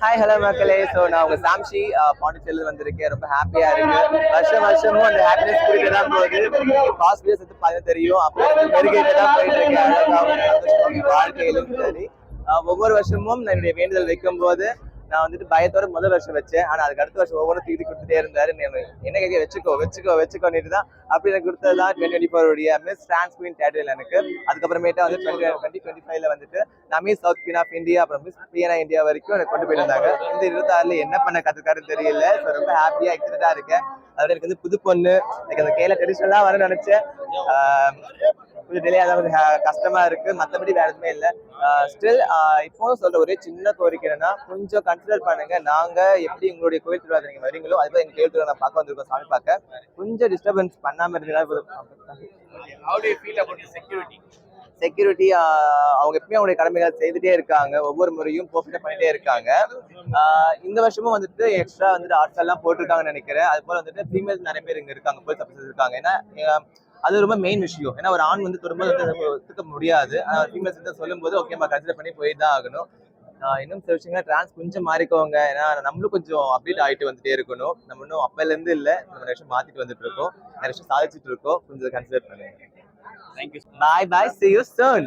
Hi hello மக்களே. So நான் உங்க சாம்ஷி பாண்டிச்சேரியில் வந்திருக்கேன். ரொம்ப ஹாப்பியா இருக்கு. வருஷமும் அந்த ஹாப்பினஸ் குறித்து தான் போகுது. பாசிட்டிவ்ஸ் வந்து பார்த்து தெரியும். அப்புறம் மெருகேட்டு தான் போயிட்டு இருக்கேன். வாழ்க்கையிலும் சரி ஒவ்வொரு வருஷமும் நான் என்னுடைய வேண்டுதல் வைக்கும் போது நான் வந்துட்டு பயத்தோட முதல் வருஷம் வச்சேன். ஆனா அதுக்கு அடுத்த வருஷம் ஒவ்வொரு தீதி கொடுத்துட்டே இருந்தாரு. என்ன கேட்க வச்சுக்கோன்னு தான் அப்படி எனக்கு கொடுத்தது தான் 2024 மிஸ் டிரான்ஸ் குவீன் டைட்டில் எனக்கு. அதுக்கப்புறமேட்டா வந்து 2025 வந்துட்டு நான் miss south queen of India அப்புறம் மிஸ் பிஎன்ஐ இந்தியா வரைக்கும் எனக்கு கொண்டு போயிட்டு இருந்தாங்க. இந்த 26 என்ன பண்ண கத்துக்காருன்னு தெரியல. ஸோ ரொம்ப ஹாப்பியா எக்ஸைட்டடா இருக்கேன். அதோட எனக்கு வந்து புது பொண்ணு எனக்கு அந்த கேல ட்ரெடிஷனலா வரணும்னு நினைச்சேன். கொஞ்சம் டிலே ஆக கொஞ்சம் கஷ்டமா இருக்கு. மற்றபடி வேற எதுவுமே இல்லை. ஸ்டில் இப்போ சொல்ற ஒரே சின்ன கோரிக்கைன்னா கொஞ்சம் கன்சிடர் பண்ணுங்க. நாங்க எப்படி உங்களுடைய கோயில் திருவிழா நீங்க வரீங்களோ அதுபோல எங்க கோயில் திருவிழா பார்க்க வந்திருக்கோம். சாமி பார்க்க கொஞ்சம் டிஸ்டர்பன்ஸ் பண்ணாம இருந்தா செக்யூரிட்டி அவங்க எப்பயும் அவங்களுடைய கடமைகள் செய்துட்டே இருக்காங்க. ஒவ்வொரு முறையும் பெர்ஃபெக்ட்டா பண்ணிட்டே இருக்காங்க. இந்த வருஷமும் வந்துட்டு எக்ஸ்ட்ரா வந்துட்டு ஆர்ட்ஸ் எல்லாம் போட்டிருக்காங்கன்னு நினைக்கிறேன். அது போல வந்துட்டு ஃபீமேல்ஸ் நிறைய பேர் இங்க இருக்காங்க, போலீஸ் ஆஃபீஸர்ஸ் இருக்காங்க. ஏன்னா அது ரொம்ப மெயின் விஷயம். ஏன்னா ஒரு ஆண் வந்து திரும்ப ஒத்துக்க முடியாது. ஃபீமேல்ஸ் வந்து சொல்லும் போது ஓகேமா கன்சிடர் பண்ணி போய் தான் ஆகணும். இன்னும் சில விஷயங்கள் டிரான்ஸ் கொஞ்சம் மாறிக்கோங்க. ஏன்னா நம்மளும் கொஞ்சம் அப்டேட் ஆகிட்டு வந்துட்டே இருக்கணும். நம்ம இன்னும் அப்பல இருந்து இல்லை, நம்ம வருஷம் மாத்திட்டு வந்துட்டு இருக்கோம், நிறைய விஷயம் சாதிச்சுட்டு இருக்கோம். கொஞ்சம் கன்சிடர் பண்ணுங்க. Thank you. Bye bye, see you soon.